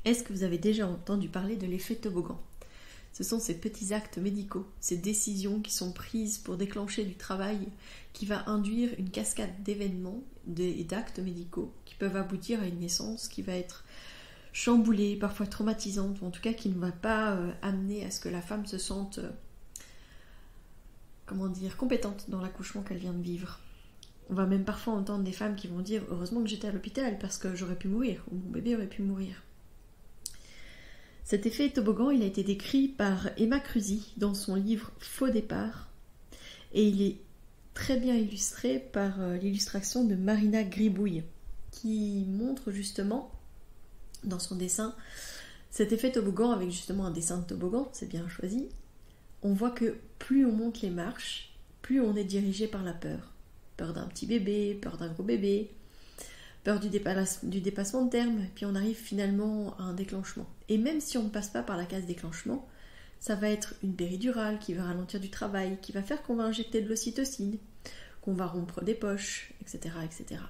Est-ce que vous avez déjà entendu parler de l'effet toboggan? Ce sont ces petits actes médicaux, ces décisions qui sont prises pour déclencher du travail qui va induire une cascade d'événements et d'actes médicaux qui peuvent aboutir à une naissance qui va être chamboulée, parfois traumatisante, ou en tout cas qui ne va pas amener à ce que la femme se sente compétente dans l'accouchement qu'elle vient de vivre. On va même parfois entendre des femmes qui vont dire « Heureusement que j'étais à l'hôpital parce que j'aurais pu mourir, ou mon bébé aurait pu mourir ». Cet effet toboggan, il a été décrit par Emma Cruzy dans son livre « Faux départ » et il est très bien illustré par l'illustration de Marina Gribouille qui montre justement dans son dessin cet effet toboggan avec justement un dessin de toboggan, c'est bien choisi. On voit que plus on monte les marches, plus on est dirigé par la peur. Peur d'un petit bébé, peur d'un gros bébé, peur du dépassement de terme, puis on arrive finalement à un déclenchement. Et même si on ne passe pas par la case déclenchement, ça va être une péridurale qui va ralentir du travail, qui va faire qu'on va injecter de l'ocytocine, qu'on va rompre des poches, etc., etc.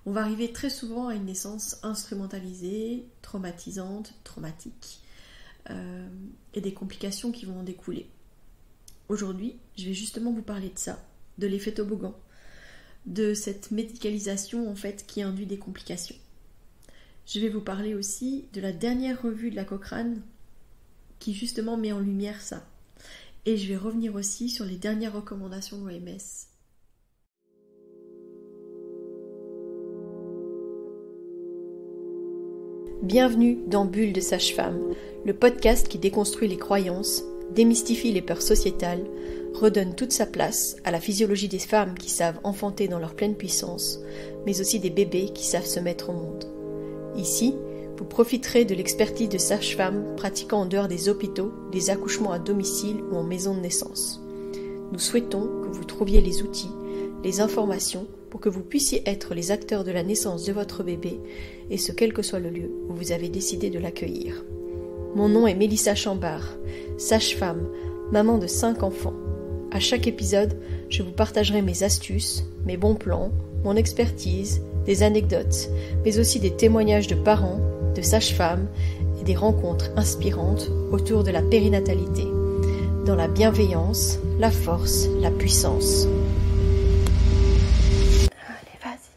On va arriver très souvent à une naissance instrumentalisée, traumatisante, traumatique, et des complications qui vont en découler. Aujourd'hui, je vais justement vous parler de ça, de l'effet toboggan, de cette médicalisation en fait qui induit des complications. Je vais vous parler aussi de la dernière revue de la Cochrane qui justement met en lumière ça. Et je vais revenir aussi sur les dernières recommandations de l'OMS. Bienvenue dans Bulle de Sage-Femme, le podcast qui déconstruit les croyances, démystifie les peurs sociétales, redonne toute sa place à la physiologie des femmes qui savent enfanter dans leur pleine puissance, mais aussi des bébés qui savent se mettre au monde. Ici, vous profiterez de l'expertise de sages-femmes pratiquant en dehors des hôpitaux, des accouchements à domicile ou en maison de naissance. Nous souhaitons que vous trouviez les outils, les informations pour que vous puissiez être les acteurs de la naissance de votre bébé, et ce quel que soit le lieu où vous avez décidé de l'accueillir. Mon nom est Mélissa Chambard, sage-femme, maman de 5 enfants. À chaque épisode, je vous partagerai mes astuces, mes bons plans, mon expertise, des anecdotes, mais aussi des témoignages de parents, de sages-femmes et des rencontres inspirantes autour de la périnatalité, dans la bienveillance, la force, la puissance. Allez, vas-y.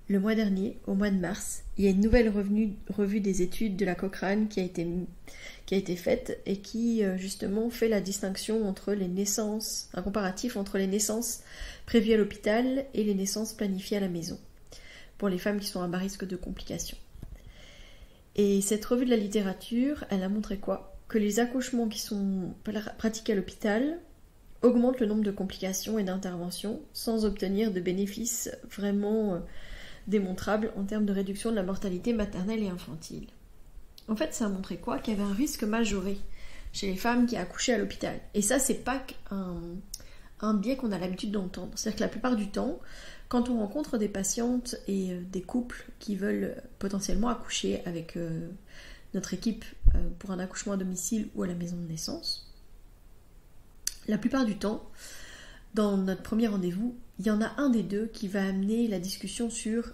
Le mois dernier, au mois de mars, il y a une nouvelle revue des études de la Cochrane qui a été faite et qui justement fait la distinction entre les naissances, un comparatif entre les naissances prévues à l'hôpital et les naissances planifiées à la maison, pour les femmes qui sont à bas risque de complications. Et cette revue de la littérature, elle a montré quoi? Que les accouchements qui sont pratiqués à l'hôpital augmentent le nombre de complications et d'interventions sans obtenir de bénéfices vraiment démontrable en termes de réduction de la mortalité maternelle et infantile. En fait, ça a montré quoi? Qu'il y avait un risque majoré chez les femmes qui accouchaient à l'hôpital. Et ça, c'est pas un biais qu'on a l'habitude d'entendre. C'est-à-dire que la plupart du temps, quand on rencontre des patientes et des couples qui veulent potentiellement accoucher avec notre équipe pour un accouchement à domicile ou à la maison de naissance, la plupart du temps, dans notre premier rendez-vous, il y en a un des deux qui va amener la discussion sur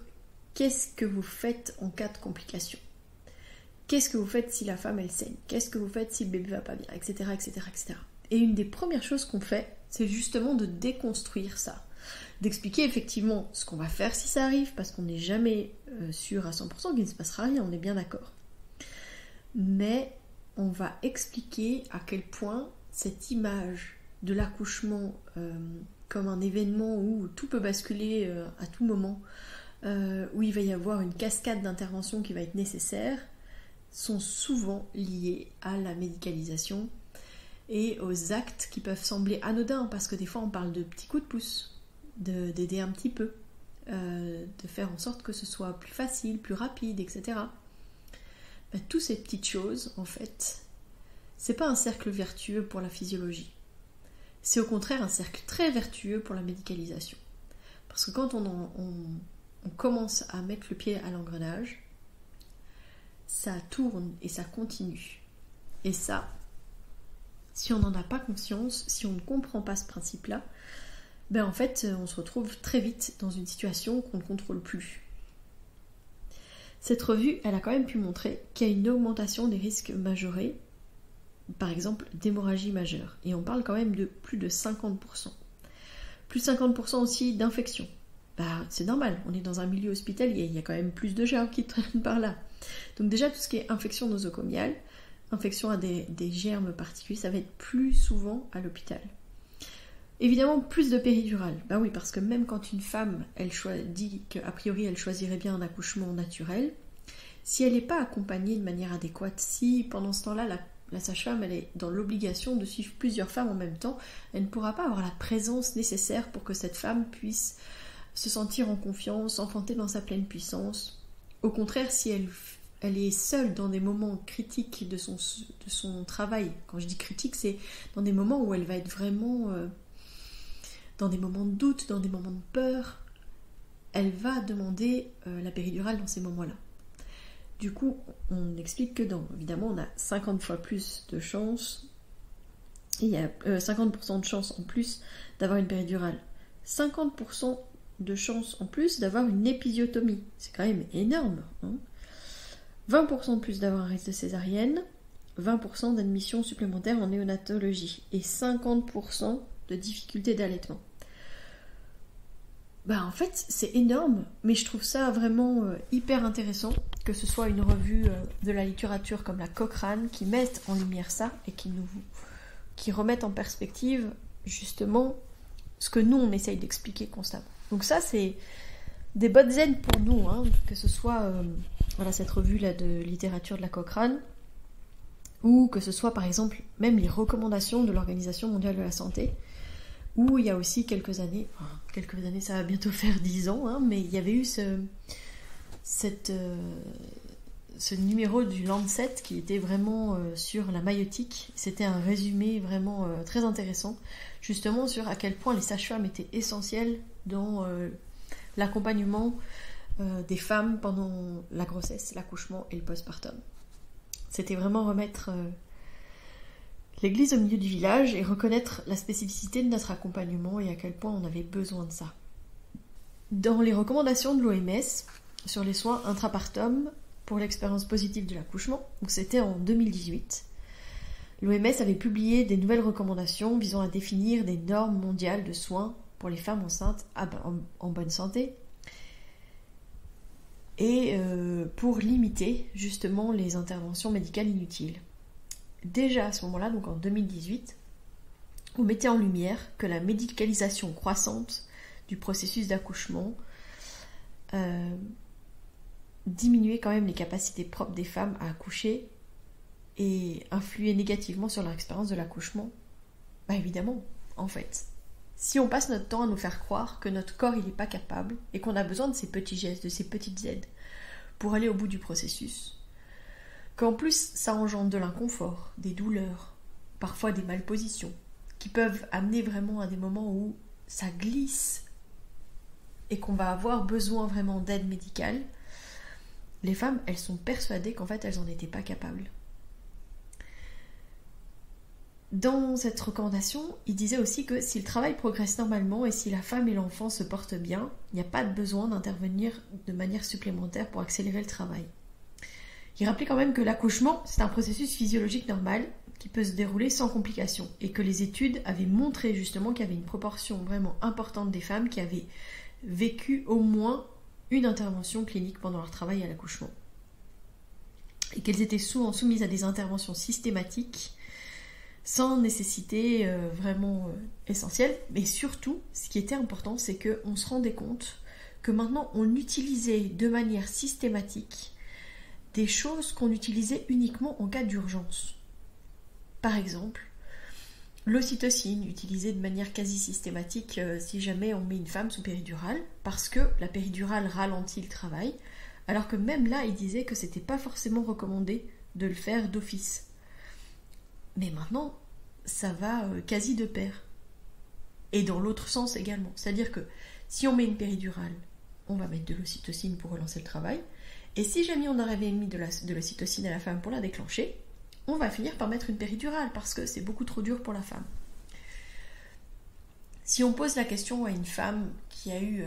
qu'est-ce que vous faites en cas de complications. Qu'est-ce que vous faites si la femme elle saigne? Qu'est-ce que vous faites si le bébé va pas bien? Etc., etc., etc. Et une des premières choses qu'on fait, c'est justement de déconstruire ça. D'expliquer effectivement ce qu'on va faire si ça arrive, parce qu'on n'est jamais sûr à 100% qu'il ne se passera rien, on est bien d'accord. Mais on va expliquer à quel point cette image de l'accouchement comme un événement où tout peut basculer à tout moment, où il va y avoir une cascade d'interventions qui va être nécessaire, sont souvent liées à la médicalisation et aux actes qui peuvent sembler anodins, parce que des fois on parle de petits coups de pouce, d'aider un petit peu, de faire en sorte que ce soit plus facile, plus rapide, etc. Toutes ces petites choses, en fait, c'est pas un cercle vertueux pour la physiologie. C'est au contraire un cercle très vertueux pour la médicalisation. Parce que quand on commence à mettre le pied à l'engrenage, ça tourne et ça continue. Et ça, si on n'en a pas conscience, si on ne comprend pas ce principe-là, ben en fait, on se retrouve très vite dans une situation qu'on ne contrôle plus. Cette revue, elle a quand même pu montrer qu'il y a une augmentation des risques majorés, par exemple d'hémorragie majeure. Et on parle quand même de plus de 50%. Plus de 50% aussi d'infections. Bah, c'est normal, on est dans un milieu hospitalier, il y a quand même plus de germes qui traînent par là. Donc déjà, tout ce qui est infection nosocomiale, infection à des germes particuliers, ça va être plus souvent à l'hôpital. Évidemment, plus de péridurale. Bah oui, parce que même quand une femme, elle dit qu'a priori elle choisirait bien un accouchement naturel, si elle n'est pas accompagnée de manière adéquate, si pendant ce temps-là, la sage-femme elle est dans l'obligation de suivre plusieurs femmes en même temps, elle ne pourra pas avoir la présence nécessaire pour que cette femme puisse se sentir en confiance, enfanter dans sa pleine puissance. Au contraire, si elle est seule dans des moments critiques de son travail, quand je dis critique, c'est dans des moments où elle va être vraiment... dans des moments de doute, dans des moments de peur, elle va demander la péridurale dans ces moments-là. Du coup, on explique que évidemment, on a 50 fois plus de chances, il y a 50% de chances en plus d'avoir une péridurale. 50% de chances en plus d'avoir une épisiotomie. C'est quand même énorme. 20% de plus d'avoir un risque de césarienne, 20% d'admission supplémentaire en néonatologie et 50% de difficulté d'allaitement. Bah en fait, c'est énorme, mais je trouve ça vraiment hyper intéressant que ce soit une revue de la littérature comme la Cochrane qui mette en lumière ça et qui remette en perspective justement ce que nous on essaye d'expliquer constamment. Donc ça c'est des bonnes aides pour nous, que ce soit cette revue là de littérature de la Cochrane ou que ce soit par exemple même les recommandations de l'Organisation mondiale de la santé, où il y a aussi quelques années, ça va bientôt faire 10 ans, mais il y avait eu ce numéro du Lancet qui était vraiment sur la maïeutique. C'était un résumé vraiment très intéressant, justement sur à quel point les sages-femmes étaient essentielles dans l'accompagnement des femmes pendant la grossesse, l'accouchement et le postpartum. C'était vraiment remettre l'église au milieu du village et reconnaître la spécificité de notre accompagnement et à quel point on avait besoin de ça. Dans les recommandations de l'OMS sur les soins intrapartum pour l'expérience positive de l'accouchement, donc c'était en 2018, l'OMS avait publié des nouvelles recommandations visant à définir des normes mondiales de soins pour les femmes enceintes en bonne santé et pour limiter justement les interventions médicales inutiles. Déjà à ce moment-là, donc en 2018, on mettait en lumière que la médicalisation croissante du processus d'accouchement diminuait quand même les capacités propres des femmes à accoucher et influait négativement sur leur expérience de l'accouchement. Bah évidemment, en fait. Si on passe notre temps à nous faire croire que notre corps il n'est pas capable et qu'on a besoin de ces petits gestes, de ces petites aides pour aller au bout du processus, qu'en plus ça engendre de l'inconfort, des douleurs, parfois des malpositions, qui peuvent amener vraiment à des moments où ça glisse et qu'on va avoir besoin vraiment d'aide médicale, les femmes, elles sont persuadées qu'en fait elles n'en étaient pas capables. Dans cette recommandation, il disait aussi que si le travail progresse normalement et si la femme et l'enfant se portent bien, il n'y a pas de besoin d'intervenir de manière supplémentaire pour accélérer le travail. Il rappelait quand même que l'accouchement, c'est un processus physiologique normal qui peut se dérouler sans complications et que les études avaient montré justement qu'il y avait une proportion vraiment importante des femmes qui avaient vécu au moins une intervention clinique pendant leur travail à l'accouchement et qu'elles étaient souvent soumises à des interventions systématiques sans nécessité vraiment essentielle. Mais surtout, ce qui était important, c'est qu'on se rendait compte que maintenant on utilisait de manière systématique des choses qu'on utilisait uniquement en cas d'urgence. Par exemple, l'ocytocine, utilisée de manière quasi systématique si jamais on met une femme sous péridurale, parce que la péridurale ralentit le travail, alors que même là, il disait que c'était pas forcément recommandé de le faire d'office. Mais maintenant, ça va quasi de pair. Et dans l'autre sens également. C'est-à-dire que si on met une péridurale, on va mettre de l'ocytocine pour relancer le travail. Et si jamais on avait mis de l'ocytocine à la femme pour la déclencher, on va finir par mettre une péridurale parce que c'est beaucoup trop dur pour la femme. Si on pose la question à une femme qui a eu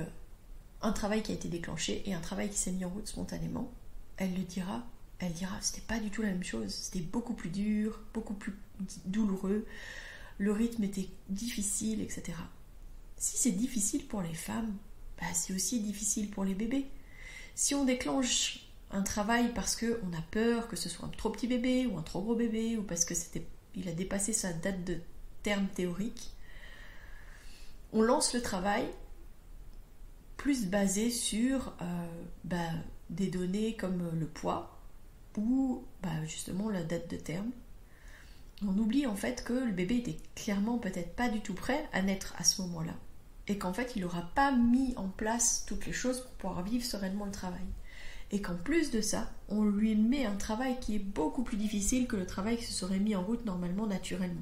un travail qui a été déclenché et un travail qui s'est mis en route spontanément, elle le dira, elle dira c'était pas du tout la même chose, c'était beaucoup plus dur, beaucoup plus douloureux, le rythme était difficile, etc. Si c'est difficile pour les femmes, c'est aussi difficile pour les bébés. Si on déclenche un travail parce qu'on a peur que ce soit un trop petit bébé ou un trop gros bébé, ou parce qu'il a dépassé sa date de terme théorique, on lance le travail plus basé sur des données comme le poids ou justement la date de terme. On oublie en fait que le bébé était clairement peut-être pas du tout prêt à naître à ce moment-là et qu'en fait il n'aura pas mis en place toutes les choses pour pouvoir vivre sereinement le travail. Et qu'en plus de ça, on lui met un travail qui est beaucoup plus difficile que le travail qui se serait mis en route normalement, naturellement.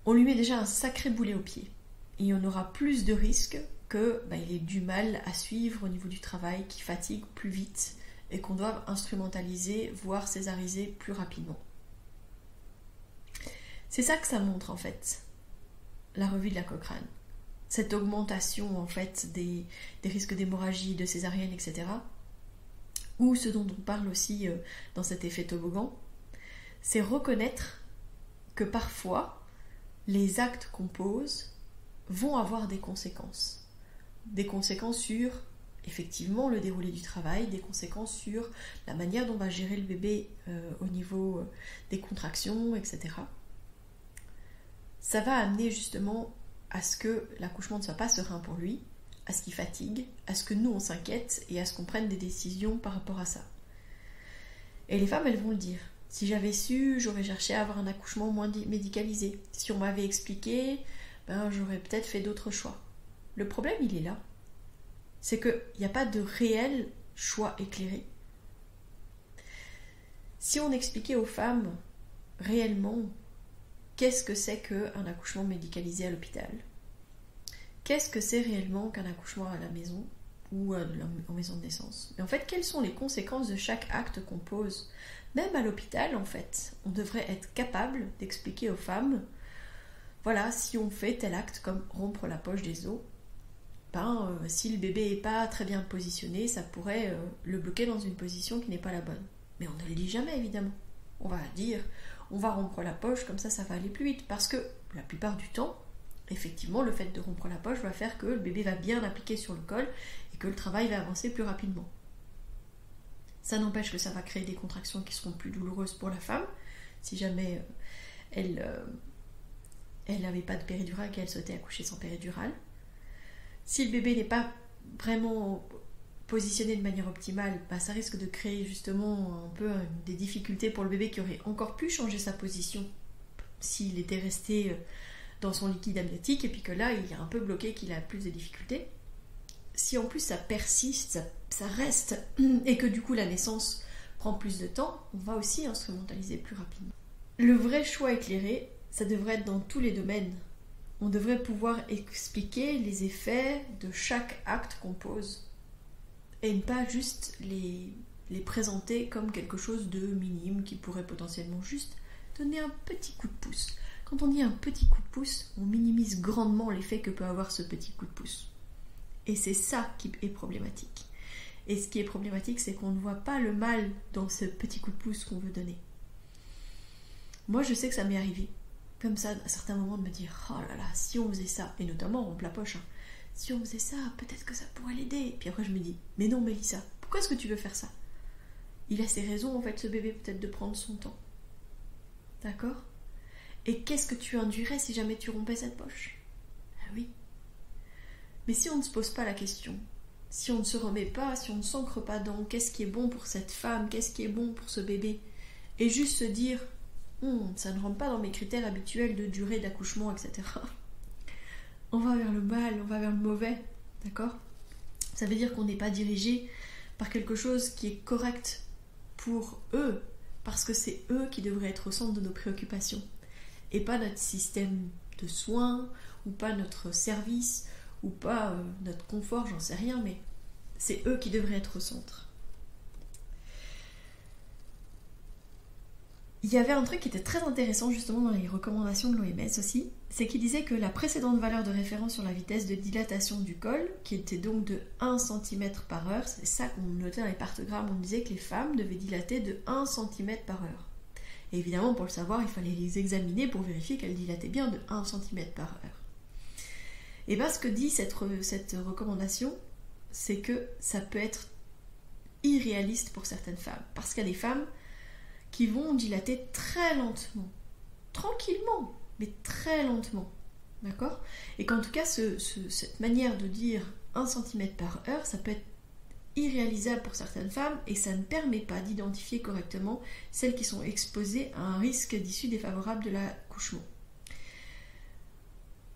On lui met déjà un sacré boulet au pied. Et on aura plus de risques qu'il ait du mal à suivre au niveau du travail, qu'il fatigue plus vite et qu'on doive instrumentaliser, voire césariser plus rapidement. C'est ça que ça montre en fait, la revue de la Cochrane. Cette augmentation en fait des risques d'hémorragie, de césarienne, etc. Ou ce dont on parle aussi dans cet effet toboggan, c'est reconnaître que parfois les actes qu'on pose vont avoir des conséquences. Des conséquences sur effectivement le déroulé du travail, des conséquences sur la manière dont on va gérer le bébé au niveau des contractions, etc. Ça va amener justement à ce que l'accouchement ne soit pas serein pour lui, à ce qu'il fatigue, à ce que nous on s'inquiète et à ce qu'on prenne des décisions par rapport à ça. Et les femmes, elles vont le dire. Si j'avais su, j'aurais cherché à avoir un accouchement moins médicalisé. Si on m'avait expliqué, j'aurais peut-être fait d'autres choix. Le problème, il est là. C'est qu'il n'y a pas de réel choix éclairé. Si on expliquait aux femmes réellement qu'est-ce que c'est qu'un accouchement médicalisé à l'hôpital, qu'est-ce que c'est réellement qu'un accouchement à la maison ou en maison de naissance, mais en fait, quelles sont les conséquences de chaque acte qu'on pose. Même à l'hôpital, en fait, on devrait être capable d'expliquer aux femmes, voilà, si on fait tel acte comme rompre la poche des os, si le bébé n'est pas très bien positionné, ça pourrait le bloquer dans une position qui n'est pas la bonne. Mais on ne le dit jamais, évidemment. On va dire, on va rompre la poche, comme ça va aller plus vite. Parce que la plupart du temps, effectivement, le fait de rompre la poche va faire que le bébé va bien appliquer sur le col et que le travail va avancer plus rapidement. Ça n'empêche que ça va créer des contractions qui seront plus douloureuses pour la femme, si jamais elle n'avait pas de péridurale, qu'elle souhaitait accoucher sans péridurale. Si le bébé n'est pas vraiment positionné de manière optimale, ça risque de créer justement un peu des difficultés pour le bébé qui aurait encore pu changer sa position s'il était resté dans son liquide amniotique et puis que là il est un peu bloqué, qu'il a plus de difficultés. Si en plus ça persiste, ça reste et que du coup la naissance prend plus de temps, on va aussi instrumentaliser plus rapidement. Le vrai choix éclairé, ça devrait être dans tous les domaines. On devrait pouvoir expliquer les effets de chaque acte qu'on pose et ne pas juste les présenter comme quelque chose de minime qui pourrait potentiellement juste donner un petit coup de pouce. Quand on dit un petit coup de pouce, on minimise grandement l'effet que peut avoir ce petit coup de pouce. Et c'est ça qui est problématique. Et ce qui est problématique, c'est qu'on ne voit pas le mal dans ce petit coup de pouce qu'on veut donner. Moi, je sais que ça m'est arrivé, comme ça, à certains moments, de me dire « Oh là là, si on faisait ça », et notamment on rompt la poche, si on faisait ça, peut-être que ça pourrait l'aider. Et puis après, je me dis « Mais non, Mélissa, pourquoi est-ce que tu veux faire ça ?» Il a ses raisons, en fait, ce bébé, peut-être de prendre son temps. D'accord ? Et qu'est-ce que tu induirais si jamais tu rompais cette poche ? Ah oui. Mais si on ne se pose pas la question, si on ne se remet pas, si on ne s'ancre pas dans qu'est-ce qui est bon pour cette femme, qu'est-ce qui est bon pour ce bébé, et juste se dire ça ne rentre pas dans mes critères habituels de durée d'accouchement, etc. On va vers le mal, on va vers le mauvais, d'accord ? Ça veut dire qu'on n'est pas dirigé par quelque chose qui est correct pour eux, parce que c'est eux qui devraient être au centre de nos préoccupations, et pas notre système de soins, ou pas notre service, ou pas notre confort, j'en sais rien, mais c'est eux qui devraient être au centre. Il y avait un truc qui était très intéressant justement dans les recommandations de l'OMS aussi, c'est qu'il disait que la précédente valeur de référence sur la vitesse de dilatation du col, qui était donc de 1 cm par heure, c'est ça qu'on notait dans les partogrammes, on disait que les femmes devaient dilater de 1 cm par heure. Et évidemment, pour le savoir, il fallait les examiner pour vérifier qu'elles dilataient bien de 1 cm par heure. Et bien ce que dit cette recommandation, c'est que ça peut être irréaliste pour certaines femmes, parce qu'il y a des femmes qui vont dilater très lentement, tranquillement, mais très lentement, d'accord? Et qu'en tout cas, cette manière de dire 1 cm par heure, ça peut être irréalisable pour certaines femmes, et ça ne permet pas d'identifier correctement celles qui sont exposées à un risque d'issue défavorable de l'accouchement.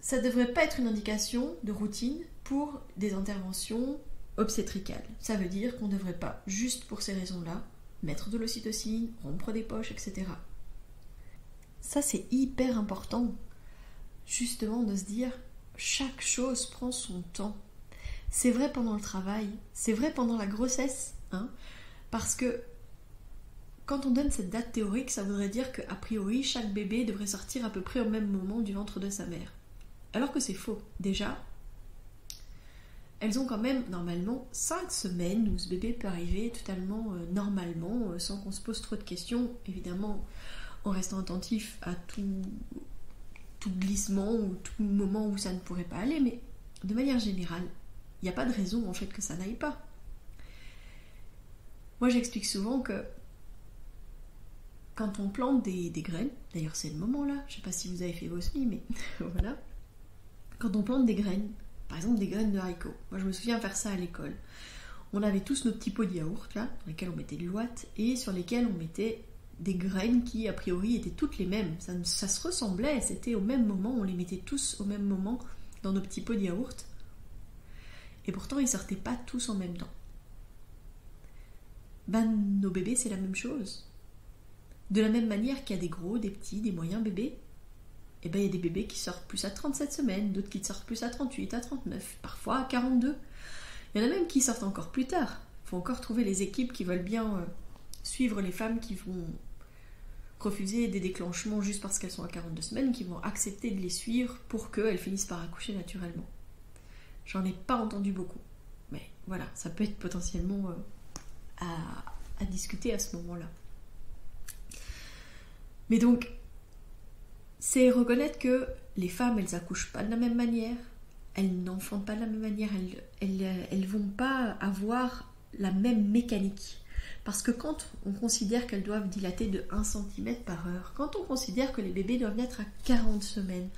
Ça ne devrait pas être une indication de routine pour des interventions obstétricales. Ça veut dire qu'on ne devrait pas, juste pour ces raisons-là, mettre de l'ocytocine, rompre des poches, etc. Ça, c'est hyper important, justement, de se dire chaque chose prend son temps. C'est vrai pendant le travail, c'est vrai pendant la grossesse, hein, parce que quand on donne cette date théorique, ça voudrait dire qu'a priori, chaque bébé devrait sortir à peu près au même moment du ventre de sa mère. Alors que c'est faux. Déjà, elles ont quand même normalement 5 semaines où ce bébé peut arriver totalement normalement, sans qu'on se pose trop de questions, évidemment en restant attentif à tout glissement ou tout moment où ça ne pourrait pas aller, mais de manière générale, il n'y a pas de raison en fait que ça n'aille pas. Moi j'explique souvent que quand on plante des graines, d'ailleurs c'est le moment là, je ne sais pas si vous avez fait vos semis, mais voilà, quand on plante des graines, par exemple des graines de haricots. Moi je me souviens faire ça à l'école. On avait tous nos petits pots de yaourt là, dans lesquels on mettait de l'ouate et sur lesquels on mettait des graines qui a priori étaient toutes les mêmes. Ça se ressemblait, c'était au même moment, on les mettait tous au même moment dans nos petits pots de yaourt. Et pourtant ils sortaient pas tous en même temps. Nos bébés c'est la même chose. De la même manière qu'il y a des gros, des petits, des moyens bébés, et il y a des bébés qui sortent plus à 37 semaines, d'autres qui sortent plus à 38, à 39, parfois à 42. Il y en a même qui sortent encore plus tard. Il faut encore trouver les équipes qui veulent bien suivre les femmes qui vont refuser des déclenchements juste parce qu'elles sont à 42 semaines, qui vont accepter de les suivre pour qu'elles finissent par accoucher naturellement. J'en ai pas entendu beaucoup. Mais voilà, ça peut être potentiellement à discuter à ce moment-là. Mais donc, c'est reconnaître que les femmes, elles accouchent pas de la même manière, elles n'enfantent pas de la même manière, elles vont pas avoir la même mécanique. Parce que quand on considère qu'elles doivent dilater de 1 cm par heure, quand on considère que les bébés doivent naître à 40 semaines,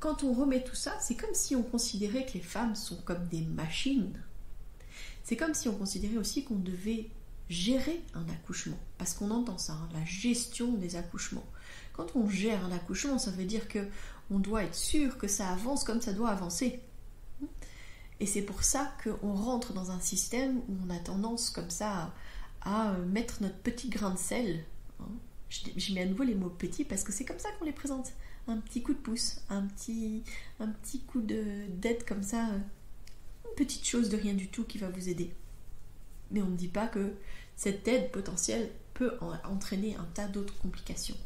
quand on remet tout ça, c'est comme si on considérait que les femmes sont comme des machines. C'est comme si on considérait aussi qu'on devait gérer un accouchement. Parce qu'on entend ça, hein, la gestion des accouchements. Quand on gère un accouchement, ça veut dire qu'on doit être sûr que ça avance comme ça doit avancer. Et c'est pour ça qu'on rentre dans un système où on a tendance comme ça à mettre notre petit grain de sel. Je mets à nouveau les mots petits parce que c'est comme ça qu'on les présente. Un petit coup de pouce, un petit coup d'aide comme ça, une petite chose de rien du tout qui va vous aider. Mais on ne dit pas que cette aide potentielle peut entraîner un tas d'autres complications.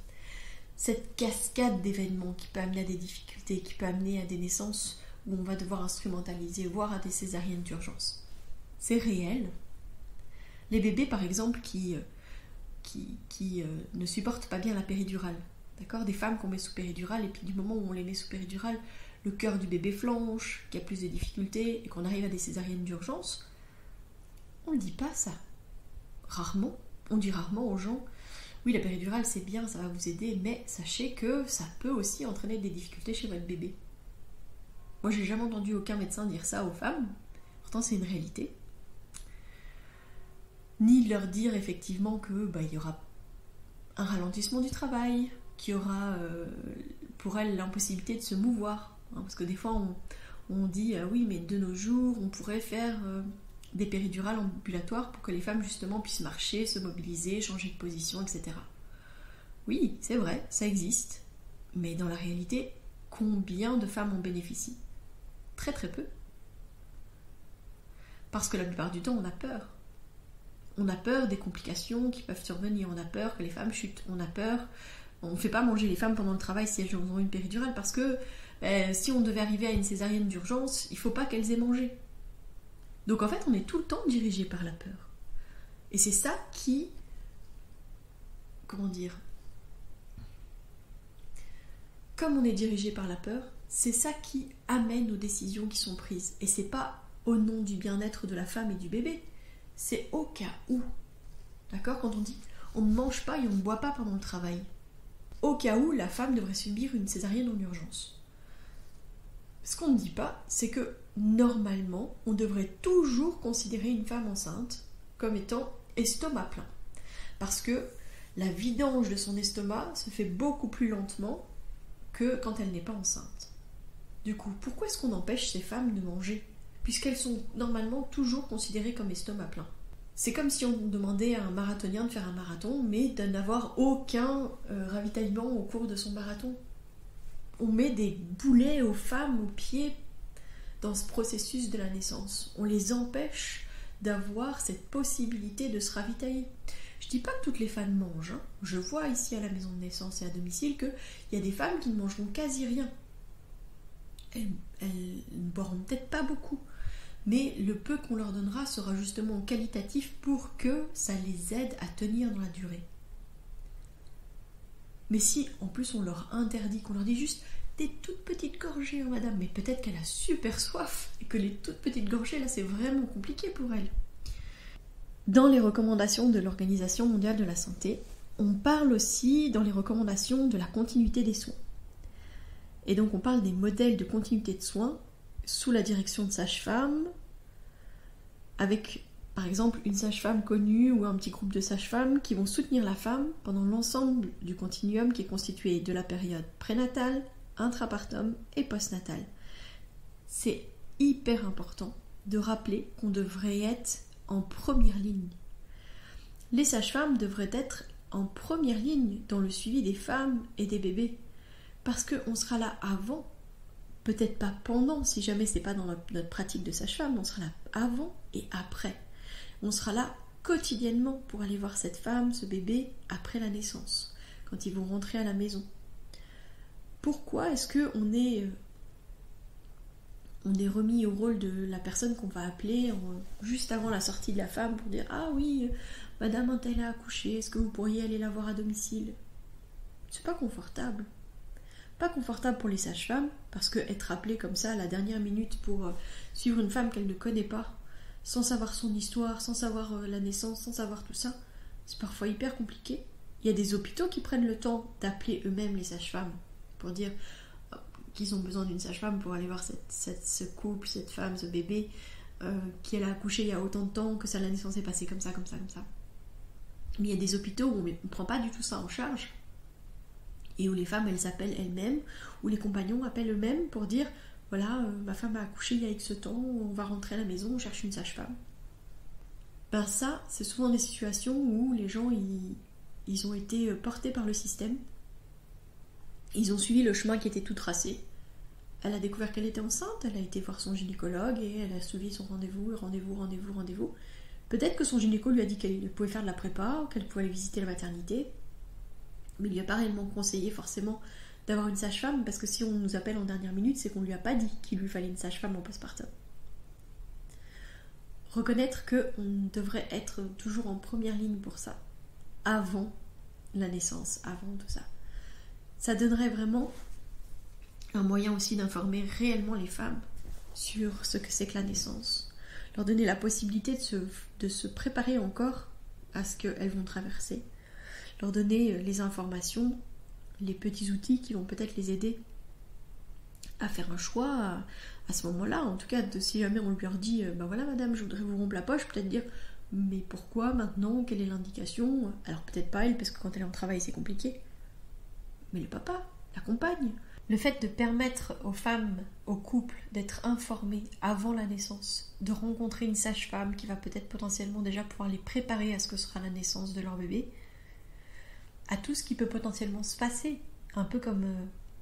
Cette cascade d'événements qui peut amener à des difficultés, qui peut amener à des naissances où on va devoir instrumentaliser, voire à des césariennes d'urgence. C'est réel. Les bébés, par exemple, qui ne supportent pas bien la péridurale, d'accord ? Des femmes qu'on met sous péridurale, et puis du moment où on les met sous péridurale, le cœur du bébé flanche, qu'il y a plus de difficultés, et qu'on arrive à des césariennes d'urgence, on ne dit pas ça. Rarement. On dit rarement aux gens « Oui, la péridurale, c'est bien, ça va vous aider, mais sachez que ça peut aussi entraîner des difficultés chez votre bébé. » Moi, j'ai jamais entendu aucun médecin dire ça aux femmes. Pourtant, c'est une réalité. Ni leur dire effectivement que il y aura un ralentissement du travail, qu'il y aura pour elles l'impossibilité de se mouvoir. Hein, parce que des fois, on dit « Oui, mais de nos jours, on pourrait faire... des péridurales ambulatoires pour que les femmes justement puissent marcher, se mobiliser, changer de position, etc. » Oui, c'est vrai, ça existe. Mais dans la réalité, combien de femmes en bénéficient ? Très très peu. Parce que la plupart du temps, on a peur. On a peur des complications qui peuvent survenir, on a peur que les femmes chutent, on a peur, on ne fait pas manger les femmes pendant le travail si elles ont une péridurale, parce que si on devait arriver à une césarienne d'urgence, il ne faut pas qu'elles aient mangé. Donc en fait, on est tout le temps dirigé par la peur. Et c'est ça qui... Comment dire ? Comme on est dirigé par la peur, c'est ça qui amène aux décisions qui sont prises. Et c'est pas au nom du bien-être de la femme et du bébé. C'est au cas où. D'accord ? Quand on dit on ne mange pas et on ne boit pas pendant le travail. Au cas où la femme devrait subir une césarienne en urgence. Ce qu'on ne dit pas, c'est que normalement, on devrait toujours considérer une femme enceinte comme étant estomac plein. Parce que la vidange de son estomac se fait beaucoup plus lentement que quand elle n'est pas enceinte. Du coup, pourquoi est-ce qu'on empêche ces femmes de manger, puisqu'elles sont normalement toujours considérées comme estomac plein? C'est comme si on demandait à un marathonien de faire un marathon, mais de n'avoir aucun ravitaillement au cours de son marathon. On met des boulets aux femmes, aux pieds, dans ce processus de la naissance. On les empêche d'avoir cette possibilité de se ravitailler. Je dis pas que toutes les femmes mangent. Hein. Je vois ici à la maison de naissance et à domicile qu'il y a des femmes qui ne mangeront quasi rien. Elles ne boiront peut-être pas beaucoup, mais le peu qu'on leur donnera sera justement qualitatif pour que ça les aide à tenir dans la durée. Mais si en plus on leur interdit, qu'on leur dit juste des toutes petites gorgées, hein, madame, mais peut-être qu'elle a super soif et que les toutes petites gorgées là c'est vraiment compliqué pour elle. Dans les recommandations de l'Organisation mondiale de la santé, on parle aussi dans les recommandations de la continuité des soins. Et donc on parle des modèles de continuité de soins sous la direction de sages-femmes, avec par exemple une sage-femme connue ou un petit groupe de sages-femmes qui vont soutenir la femme pendant l'ensemble du continuum qui est constitué de la période prénatale, intrapartum et postnatale. C'est hyper important de rappeler qu'on devrait être en première ligne. Les sages-femmes devraient être en première ligne dans le suivi des femmes et des bébés, parce qu'on sera là avant, peut-être pas pendant, si jamais c'est pas dans notre pratique de sage-femme, on sera là avant et après. On sera là quotidiennement pour aller voir cette femme, ce bébé, après la naissance, quand ils vont rentrer à la maison. Pourquoi est-ce qu'on est remis au rôle de la personne qu'on va appeler juste avant la sortie de la femme pour dire « Ah oui, madame un tel a accouché, est-ce que vous pourriez aller la voir à domicile ?» C'est pas confortable. Pas confortable pour les sages-femmes, parce que être appelée comme ça à la dernière minute pour suivre une femme qu'elle ne connaît pas, sans savoir son histoire, sans savoir la naissance, sans savoir tout ça, c'est parfois hyper compliqué. Il y a des hôpitaux qui prennent le temps d'appeler eux-mêmes les sages-femmes pour dire qu'ils ont besoin d'une sage-femme pour aller voir ce couple, cette femme, ce bébé qui a accouché il y a autant de temps, que ça, la naissance est passée comme ça, comme ça, comme ça. Mais il y a des hôpitaux où on ne prend pas du tout ça en charge et où les femmes, elles appellent elles-mêmes, où les compagnons appellent eux-mêmes pour dire « Voilà, ma femme a accouché il y a X temps, on va rentrer à la maison, on cherche une sage-femme. » Ben ça, c'est souvent des situations où les gens, ils ont été portés par le système. Ils ont suivi le chemin qui était tout tracé. Elle a découvert qu'elle était enceinte, elle a été voir son gynécologue et elle a suivi son rendez-vous. Peut-être que son gynéco lui a dit qu'elle pouvait faire de la prépa, qu'elle pouvait aller visiter la maternité, mais il lui a pas réellement conseillé forcément d'avoir une sage-femme, parce que si on nous appelle en dernière minute, c'est qu'on lui a pas dit qu'il lui fallait une sage-femme en postpartum. Reconnaître qu'on devrait être toujours en première ligne pour ça, avant la naissance, avant tout ça. Ça donnerait vraiment un moyen aussi d'informer réellement les femmes sur ce que c'est que la naissance. Leur donner la possibilité de se préparer encore à ce qu'elles vont traverser. Leur donner les informations, les petits outils qui vont peut-être les aider à faire un choix à ce moment-là. En tout cas, si jamais on leur dit « Ben voilà madame, je voudrais vous rompre la poche », peut-être dire « Mais pourquoi maintenant? Quelle est l'indication ?» Alors peut-être pas elle, parce que quand elle est en travail c'est compliqué. Mais le papa, la compagne. Le fait de permettre aux femmes, aux couples, d'être informés avant la naissance, de rencontrer une sage-femme qui va peut-être potentiellement déjà pouvoir les préparer à ce que sera la naissance de leur bébé, à tout ce qui peut potentiellement se passer. Un peu comme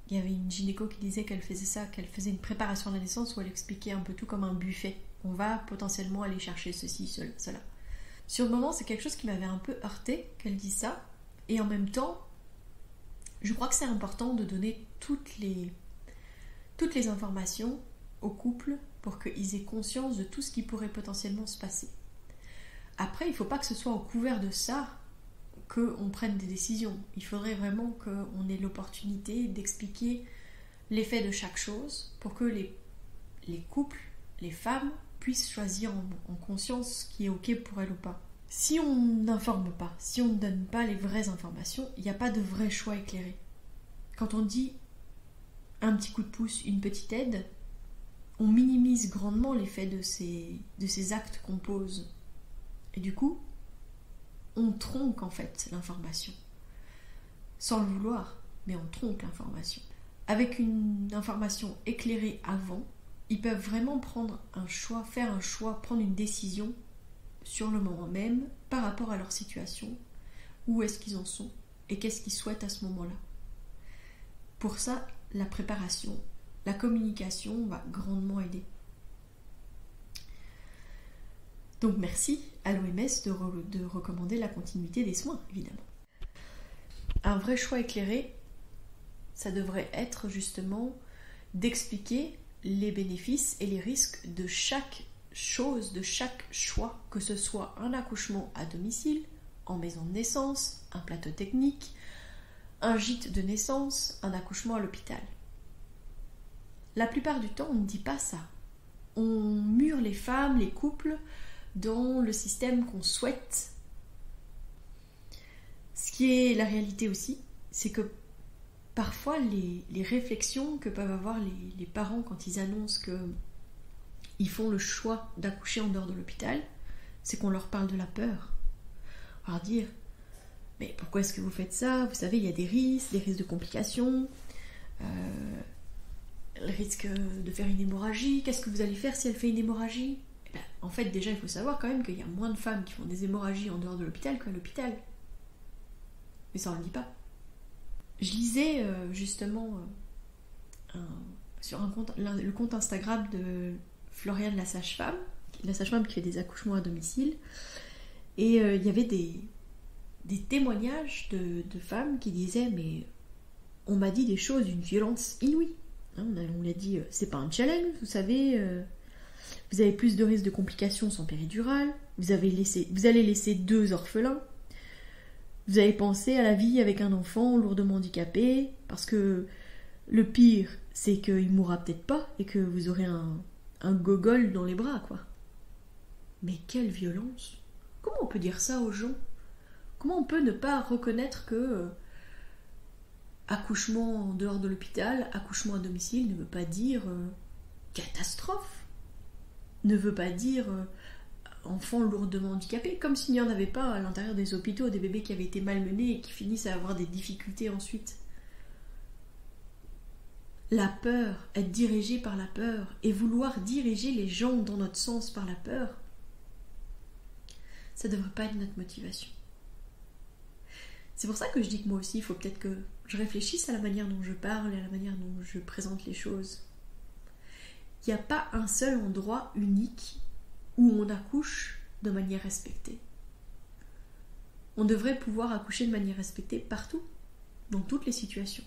il y avait une gynéco qui disait qu'elle faisait ça, qu'elle faisait une préparation à la naissance où elle expliquait un peu tout comme un buffet. On va potentiellement aller chercher ceci, cela. Sur le moment, c'est quelque chose qui m'avait un peu heurté qu'elle dise ça. Et en même temps, je crois que c'est important de donner toutes les informations au couple pour qu'ils aient conscience de tout ce qui pourrait potentiellement se passer. Après, il ne faut pas que ce soit au couvert de ça qu'on prenne des décisions. Il faudrait vraiment qu'on ait l'opportunité d'expliquer l'effet de chaque chose pour que les couples, les femmes, puissent choisir en conscience ce qui est ok pour elles ou pas. Si on n'informe pas, si on ne donne pas les vraies informations, il n'y a pas de vrai choix éclairé. Quand on dit un petit coup de pouce, une petite aide, on minimise grandement l'effet de ces actes qu'on pose. Et du coup, on tronque en fait l'information. Sans le vouloir, mais on tronque l'information. Avec une information éclairée avant, ils peuvent vraiment prendre un choix, faire un choix, prendre une décision sur le moment même par rapport à leur situation, où est-ce qu'ils en sont et qu'est-ce qu'ils souhaitent à ce moment-là. Pour ça, la préparation, la communication va grandement aider. Donc merci à l'OMS de recommander la continuité des soins, évidemment. Un vrai choix éclairé, ça devrait être justement d'expliquer les bénéfices et les risques de chaque chose, de chaque choix, que ce soit un accouchement à domicile, en maison de naissance, un plateau technique, un gîte de naissance, un accouchement à l'hôpital. La plupart du temps, on ne dit pas ça. On mure les femmes, les couples, dans le système qu'on souhaite. Ce qui est la réalité aussi, c'est que parfois les réflexions que peuvent avoir les parents quand ils annoncent qu'ils font le choix d'accoucher en dehors de l'hôpital, c'est qu'on leur parle de la peur. On leur dire « Mais pourquoi est-ce que vous faites ça? Vous savez, il y a des risques de complications, le risque de faire une hémorragie. Qu'est-ce que vous allez faire si elle fait une hémorragie ?» En fait, déjà, il faut savoir quand même qu'il y a moins de femmes qui font des hémorragies en dehors de l'hôpital qu'à l'hôpital. Mais ça, on ne le dit pas. Je lisais justement sur le compte Instagram de Floriane, la sage-femme qui fait des accouchements à domicile. Et il y avait des témoignages de femmes qui disaient « Mais on m'a dit des choses d'une violence inouïe. Hein, on l'a dit, c'est pas un challenge, vous savez... vous avez plus de risques de complications sans péridurale, vous allez laisser 2 orphelins, vous avez pensé à la vie avec un enfant lourdement handicapé, parce que le pire, c'est qu'il mourra peut-être pas, et que vous aurez un gogol dans les bras, quoi. » Mais quelle violence! Comment on peut dire ça aux gens? Comment on peut ne pas reconnaître que accouchement en dehors de l'hôpital, accouchement à domicile ne veut pas dire catastrophe? Ne veut pas dire enfant lourdement handicapé, comme s'il n'y en avait pas à l'intérieur des hôpitaux, des bébés qui avaient été malmenés et qui finissent à avoir des difficultés ensuite. La peur, être dirigé par la peur, et vouloir diriger les gens dans notre sens par la peur, ça ne devrait pas être notre motivation. C'est pour ça que je dis que moi aussi, il faut peut-être que je réfléchisse à la manière dont je parle et à la manière dont je présente les choses. Il n'y a pas un seul endroit unique où on accouche de manière respectée. On devrait pouvoir accoucher de manière respectée partout, dans toutes les situations.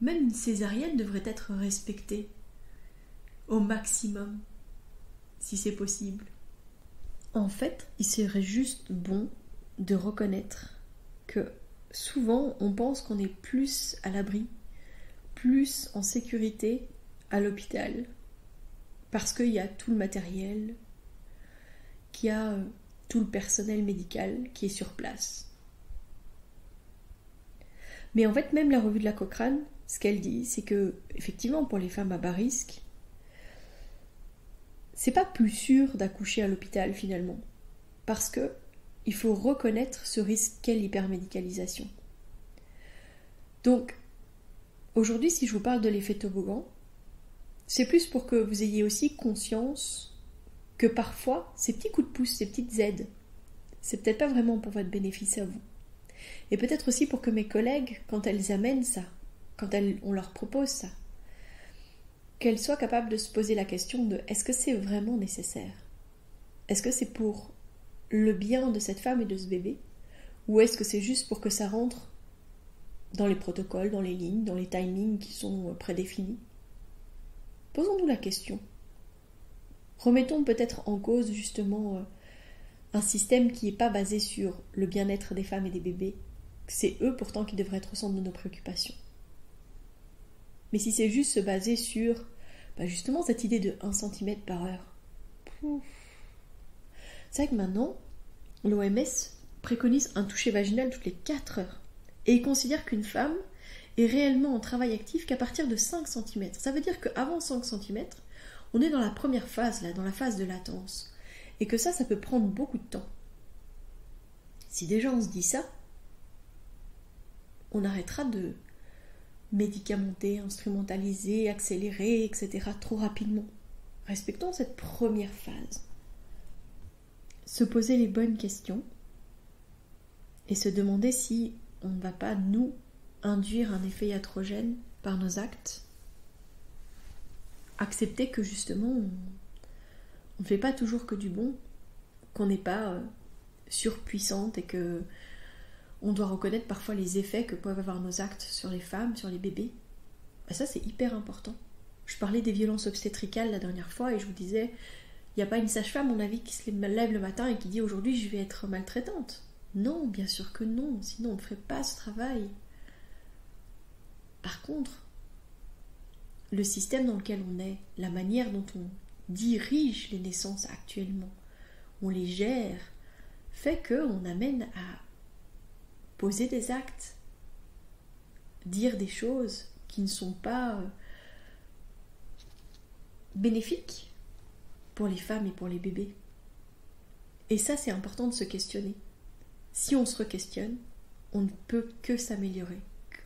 Même une césarienne devrait être respectée au maximum, si c'est possible. En fait, il serait juste bon de reconnaître que souvent on pense qu'on est plus à l'abri, plus en sécurité à l'hôpital, parce qu'il y a tout le matériel, qu'il y a tout le personnel médical qui est sur place. Mais en fait, même la revue de la Cochrane, ce qu'elle dit, c'est que, effectivement, pour les femmes à bas risque, c'est pas plus sûr d'accoucher à l'hôpital finalement, parce que il faut reconnaître ce risque qu'est l'hypermédicalisation. Donc, aujourd'hui, si je vous parle de l'effet toboggan, c'est plus pour que vous ayez aussi conscience que parfois, ces petits coups de pouce, ces petites aides, c'est peut-être pas vraiment pour votre bénéfice à vous. Et peut-être aussi pour que mes collègues, quand elles amènent ça, quand on leur propose ça, qu'elles soient capables de se poser la question de est-ce que c'est vraiment nécessaire? Est-ce que c'est pour le bien de cette femme et de ce bébé, ou est-ce que c'est juste pour que ça rentre dans les protocoles, dans les lignes, dans les timings qui sont prédéfinis? Posons-nous la question. Remettons peut-être en cause justement un système qui n'est pas basé sur le bien-être des femmes et des bébés. C'est eux pourtant qui devraient être au centre de nos préoccupations. Mais si c'est juste se baser sur justement cette idée de 1 cm par heure. C'est vrai que maintenant, l'OMS préconise un toucher vaginal toutes les 4 heures. Et il considère qu'une femme est réellement en travail actif qu'à partir de 5 cm. Ça veut dire qu'avant 5 cm, on est dans la première phase, là, dans la phase de latence. Et que ça peut prendre beaucoup de temps. Si déjà on se dit ça, on arrêtera de médicamenter, instrumentaliser, accélérer, etc. trop rapidement. Respectons cette première phase. Se poser les bonnes questions et se demander si on ne va pas nous induire un effet iatrogène par nos actes. Accepter que justement on ne fait pas toujours que du bon, qu'on n'est pas surpuissante et que on doit reconnaître parfois les effets que peuvent avoir nos actes sur les femmes, sur les bébés. Ça, c'est hyper important. Je parlais des violences obstétricales la dernière fois et je vous disais, il n'y a pas une sage-femme, à mon avis, qui se lève le matin et qui dit aujourd'hui je vais être maltraitante. Non, bien sûr que non, sinon on ne ferait pas ce travail. Par contre, le système dans lequel on est, la manière dont on dirige les naissances actuellement, on les gère, fait qu'on amène à poser des actes, dire des choses qui ne sont pas bénéfiques pour les femmes et pour les bébés. Et ça, c'est important de se questionner. Si on se re-questionne, on ne peut que s'améliorer.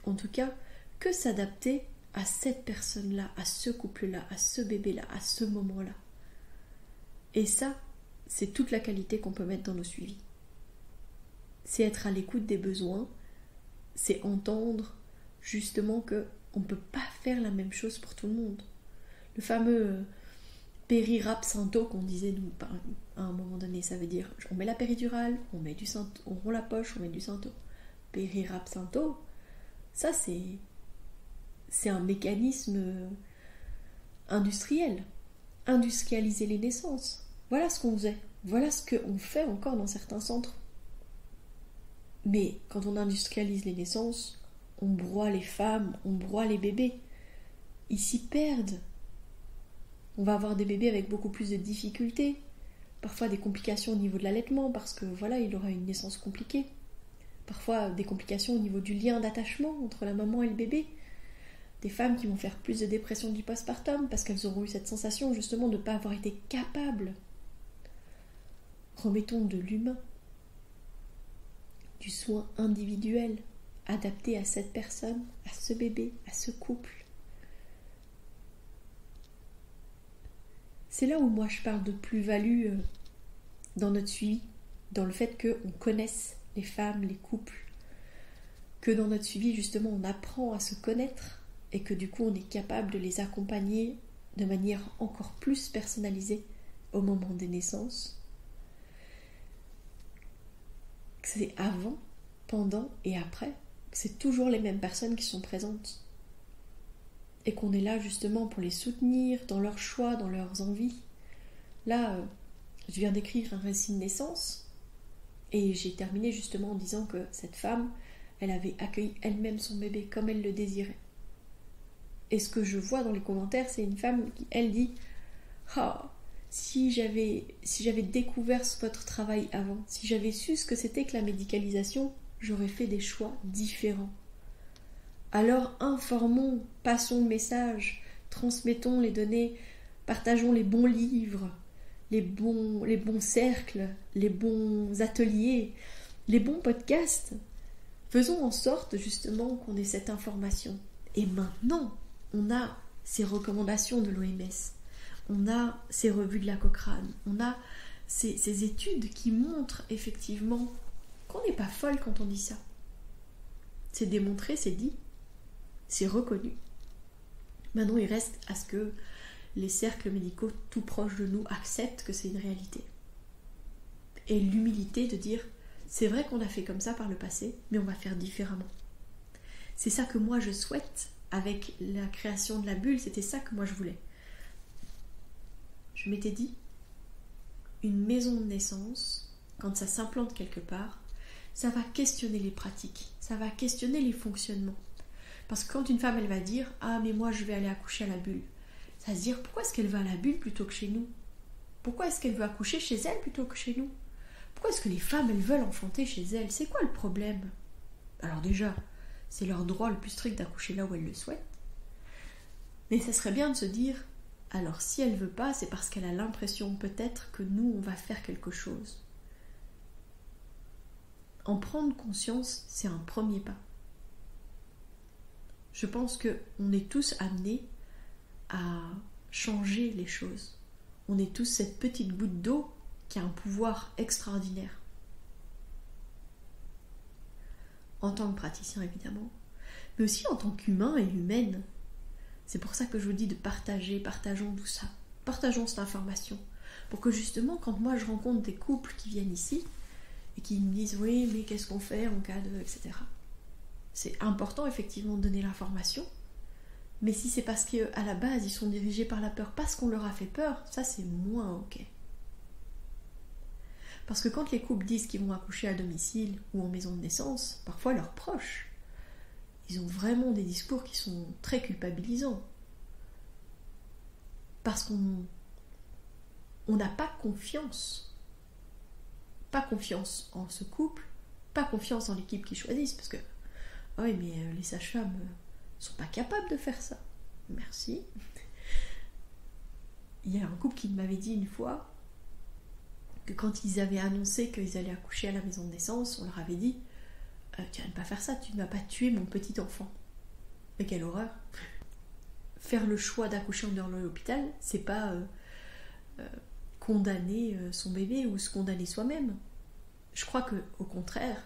En tout cas, que s'adapter à cette personne-là, à ce couple-là, à ce bébé-là, à ce moment-là. Et ça, c'est toute la qualité qu'on peut mettre dans nos suivis. C'est être à l'écoute des besoins, c'est entendre justement qu'on ne peut pas faire la même chose pour tout le monde. Le fameux périrapsinto qu'on disait nous à un moment donné, ça veut dire on met la péridurale, on rompt la poche, on met du synto. Périrapsinto, ça c'est un mécanisme industriel. Industrialiser les naissances. Voilà ce qu'on faisait. Voilà ce qu'on fait encore dans certains centres. Mais quand on industrialise les naissances, on broie les femmes, on broie les bébés. Ils s'y perdent. On va avoir des bébés avec beaucoup plus de difficultés, parfois des complications au niveau de l'allaitement, parce que voilà, il aura une naissance compliquée. Parfois des complications au niveau du lien d'attachement entre la maman et le bébé. Des femmes qui vont faire plus de dépression du postpartum parce qu'elles auront eu cette sensation justement de ne pas avoir été capables. Remettons de l'humain, du soin individuel, adapté à cette personne, à ce bébé, à ce couple. C'est là où moi je parle de plus-value dans notre suivi, dans le fait qu'on connaisse les femmes, les couples, que dans notre suivi justement on apprend à se connaître et que du coup on est capable de les accompagner de manière encore plus personnalisée au moment des naissances. C'est avant, pendant et après, c'est toujours les mêmes personnes qui sont présentes. Et qu'on est là justement pour les soutenir dans leurs choix, dans leurs envies. Là, je viens d'écrire un récit de naissance et j'ai terminé justement en disant que cette femme, elle avait accueilli elle-même son bébé comme elle le désirait. Et ce que je vois dans les commentaires, c'est une femme qui, elle, dit « Ah, si j'avais découvert votre travail avant, si j'avais su ce que c'était que la médicalisation, j'aurais fait des choix différents. Alors informons, passons le message, transmettons les données, partageons les bons livres, les bons cercles, les bons ateliers, les bons podcasts. Faisons en sorte justement qu'on ait cette information. Et maintenant, on a ces recommandations de l'OMS. On a ces revues de la Cochrane, on a ces études qui montrent effectivement qu'on n'est pas folle quand on dit ça. C'est démontré, c'est dit, c'est reconnu. Maintenant, il reste à ce que les cercles médicaux tout proches de nous acceptent que c'est une réalité. et l'humilité de dire c'est vrai qu'on a fait comme ça par le passé, mais on va faire différemment. C'est ça que moi je souhaite avec la création de la bulle, c'était ça que moi je voulais. Je m'étais dit, une maison de naissance, quand ça s'implante quelque part, ça va questionner les pratiques, ça va questionner les fonctionnements. Parce que quand une femme elle va dire « Ah mais moi je vais aller accoucher à la bulle », ça va se dire « Pourquoi est-ce qu'elle va à la bulle plutôt que chez nous ? Pourquoi est-ce qu'elle veut accoucher chez elle plutôt que chez nous ? Pourquoi est-ce que les femmes elles veulent enfanter chez elles ? C'est quoi le problème ? » Alors déjà, c'est leur droit le plus strict d'accoucher là où elles le souhaitent. Mais ça serait bien de se dire « Alors si elle veut pas, c'est parce qu'elle a l'impression peut-être que nous on va faire quelque chose. » En prendre conscience, c'est un premier pas. Je pense qu'on est tous amenés à changer les choses. On est tous cette petite goutte d'eau qui a un pouvoir extraordinaire. En tant que praticien, évidemment, mais aussi en tant qu'humain et humaine. C'est pour ça que je vous dis de partageons tout ça. Partageons cette information. Pour que justement, quand moi je rencontre des couples qui viennent ici, et qui me disent oui mais qu'est-ce qu'on fait en cas de etc. C'est important effectivement de donner l'information, mais si c'est parce qu'à la base ils sont dirigés par la peur parce qu'on leur a fait peur, ça c'est moins ok. Parce que quand les couples disent qu'ils vont accoucher à domicile ou en maison de naissance, parfois leurs proches, ils ont vraiment des discours qui sont très culpabilisants. Parce qu'on n'a pas confiance. Pas confiance en ce couple, pas confiance en l'équipe qu'ils choisissent, parce que oui mais les sages-femmes sont pas capables de faire ça. Merci. Il y a un couple qui m'avait dit une fois que quand ils avaient annoncé qu'ils allaient accoucher à la maison de naissance, on leur avait dit tu vas ne pas faire ça, tu ne vas pas tuer mon petit enfant. Mais quelle horreur. Faire le choix d'accoucher en dehors de l'hôpital, c'est pas condamner son bébé ou se condamner soi-même. Je crois que au contraire,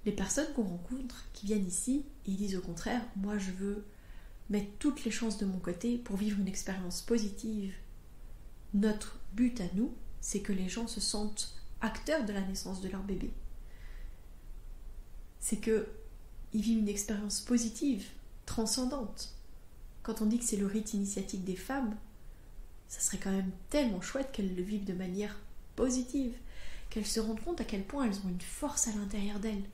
les personnes qu'on rencontre qui viennent ici, ils disent au contraire, moi je veux mettre toutes les chances de mon côté pour vivre une expérience positive. Notre but à nous, c'est que les gens se sentent acteurs de la naissance de leur bébé. C'est qu'ils vivent une expérience positive, transcendante. Quand on dit que c'est le rite initiatique des femmes, ça serait quand même tellement chouette qu'elles le vivent de manière positive, qu'elles se rendent compte à quel point elles ont une force à l'intérieur d'elles.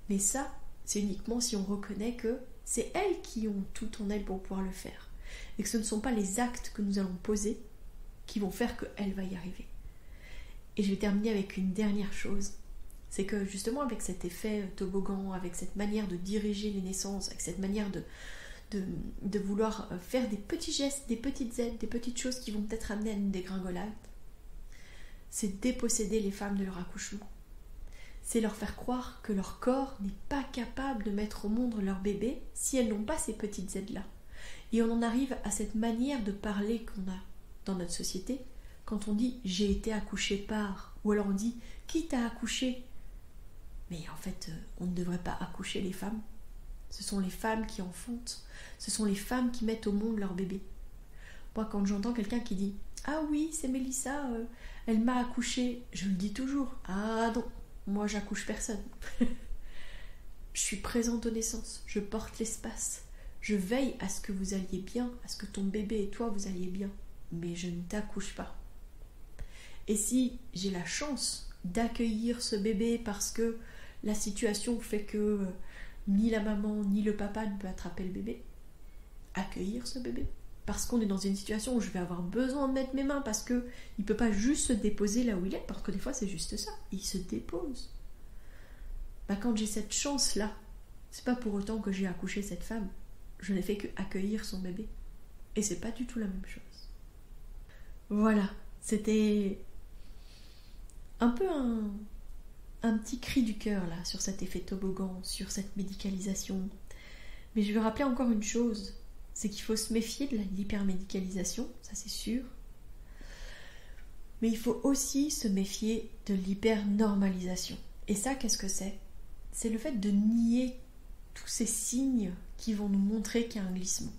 Mais ça, c'est uniquement si on reconnaît que c'est elles qui ont tout en elles pour pouvoir le faire. Et que ce ne sont pas les actes que nous allons poser qui vont faire qu'elle va y arriver. Et je vais terminer avec une dernière chose. C'est que justement avec cet effet toboggan, avec cette manière de diriger les naissances, avec cette manière de vouloir faire des petits gestes, des petites aides, des petites choses qui vont peut-être amener à une dégringolade, c'est déposséder les femmes de leur accouchement. C'est leur faire croire que leur corps n'est pas capable de mettre au monde leur bébé si elles n'ont pas ces petites aides-là. Et on en arrive à cette manière de parler qu'on a dans notre société quand on dit « j'ai été accouchée par » ou alors on dit « qui t'a accouché ?» Mais en fait, on ne devrait pas accoucher les femmes. Ce sont les femmes qui enfantent. Ce sont les femmes qui mettent au monde leur bébé. Moi, quand j'entends quelqu'un qui dit « Ah oui, c'est Mélissa, elle m'a accouchée », je le dis toujours « Ah non, moi j'accouche personne. » Je suis présente aux naissances, je porte l'espace. Je veille à ce que vous alliez bien, à ce que ton bébé et toi vous alliez bien. Mais je ne t'accouche pas. Et si j'ai la chance d'accueillir ce bébé parce que la situation fait que ni la maman ni le papa ne peut attraper le bébé, accueillir ce bébé parce qu'on est dans une situation où je vais avoir besoin de mettre mes mains parce que il peut pas juste se déposer là où il est, parce que des fois c'est juste ça, il se dépose. Quand j'ai cette chance là, c'est pas pour autant que j'ai accouché cette femme, je n'ai fait que accueillir son bébé et c'est pas du tout la même chose. Voilà, c'était un peu un petit cri du cœur là sur cet effet toboggan, sur cette médicalisation. Mais je veux rappeler encore une chose, c'est qu'il faut se méfier de l'hypermédicalisation, ça c'est sûr. Mais il faut aussi se méfier de l'hypernormalisation. Et ça, qu'est-ce que c'est ? C'est le fait de nier tous ces signes qui vont nous montrer qu'il y a un glissement.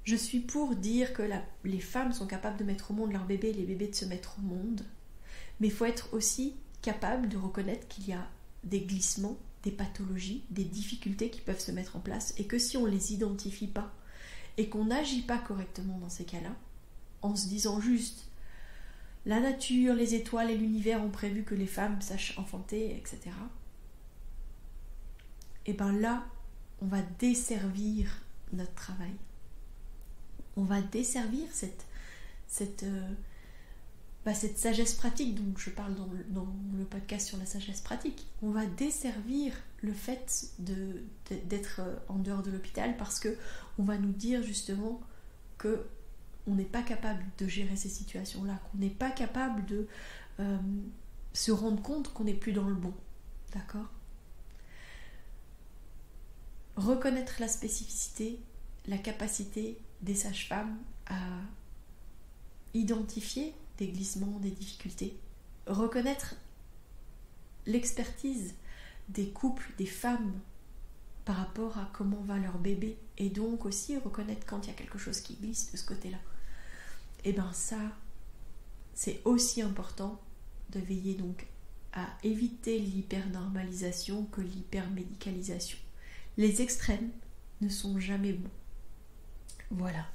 Je suis pour dire que les femmes sont capables de mettre au monde leur bébé et les bébés de se mettre au monde. Mais il faut être aussi capable de reconnaître qu'il y a des glissements, des pathologies, des difficultés qui peuvent se mettre en place et que si on ne les identifie pas et qu'on n'agit pas correctement dans ces cas-là, en se disant juste la nature, les étoiles et l'univers ont prévu que les femmes sachent enfanter, etc. Et bien là, on va desservir notre travail. On va desservir cette sagesse pratique dont je parle dans le podcast sur la sagesse pratique. On va desservir le fait d'être en dehors de l'hôpital parce que on va nous dire justement que on n'est pas capable de gérer ces situations-là, qu'on n'est pas capable de se rendre compte qu'on n'est plus dans le bon. D'accord ? Reconnaître la spécificité, la capacité des sages-femmes à identifier des glissements, des difficultés. Reconnaître l'expertise des couples, des femmes par rapport à comment va leur bébé et donc aussi reconnaître quand il y a quelque chose qui glisse de ce côté-là. Et bien ça, c'est aussi important de veiller donc à éviter l'hypernormalisation que l'hypermédicalisation. Les extrêmes ne sont jamais bons. Voilà.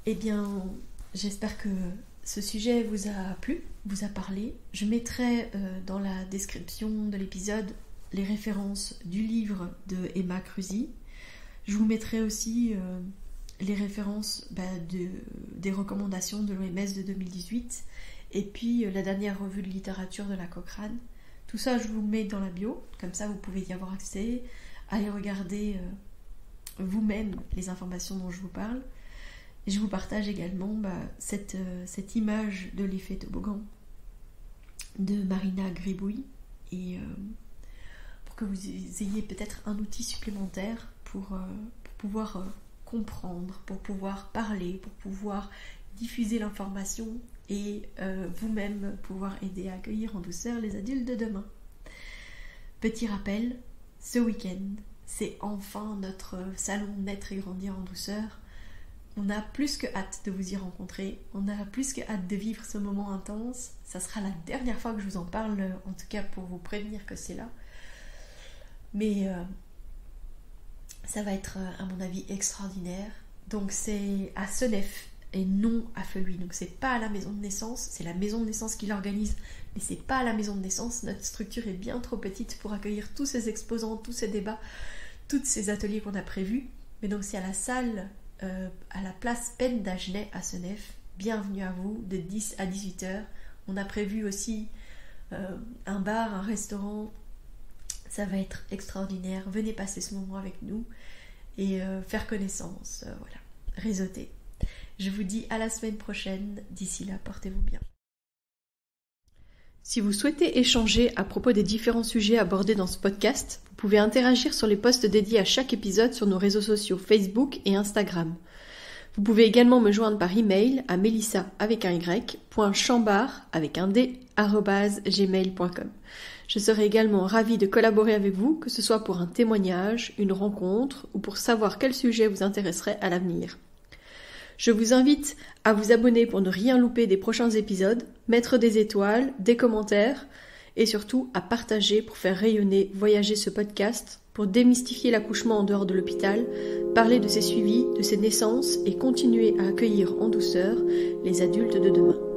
Eh bien, j'espère que ce sujet vous a plu, vous a parlé. Je mettrai dans la description de l'épisode les références du livre de Emma Cruzy. Je vous mettrai aussi les références des recommandations de l'OMS de 2018 et puis la dernière revue de littérature de la Cochrane. Tout ça, je vous le mets dans la bio, comme ça vous pouvez y avoir accès. Allez regarder vous-même les informations dont je vous parle. Et je vous partage également cette image de l'effet toboggan de Marina Gribouille et pour que vous ayez peut-être un outil supplémentaire pour pouvoir comprendre, pour pouvoir parler, pour pouvoir diffuser l'information et vous-même pouvoir aider à accueillir en douceur les adultes de demain. Petit rappel, ce week-end, c'est enfin notre salon Naître et Grandir en douceur. On a plus que hâte de vous y rencontrer, on a plus que hâte de vivre ce moment intense. Ça sera la dernière fois que je vous en parle, en tout cas pour vous prévenir que c'est là. Mais ça va être, à mon avis, extraordinaire. Donc c'est à Senef et non à Feluy. Donc c'est pas à la maison de naissance, c'est la maison de naissance qui l'organise, mais c'est pas à la maison de naissance. Notre structure est bien trop petite pour accueillir tous ces exposants, tous ces débats, tous ces ateliers qu'on a prévus. Mais donc c'est à la salle, à la place Pen d'Agenais à Senef. Bienvenue à vous, de 10 à 18h. On a prévu aussi un bar, un restaurant. Ça va être extraordinaire. Venez passer ce moment avec nous et faire connaissance. Voilà, réseauter. Je vous dis à la semaine prochaine. D'ici là, portez-vous bien. Si vous souhaitez échanger à propos des différents sujets abordés dans ce podcast, vous pouvez interagir sur les posts dédiés à chaque épisode sur nos réseaux sociaux Facebook et Instagram. Vous pouvez également me joindre par email à melissa.chambard@gmail.com. Je serai également ravie de collaborer avec vous, que ce soit pour un témoignage, une rencontre ou pour savoir quel sujet vous intéresserait à l'avenir. Je vous invite à vous abonner pour ne rien louper des prochains épisodes, mettre des étoiles, des commentaires et surtout à partager pour faire rayonner, voyager ce podcast, pour démystifier l'accouchement en dehors de l'hôpital, parler de ses suivis, de ses naissances et continuer à accueillir en douceur les adultes de demain.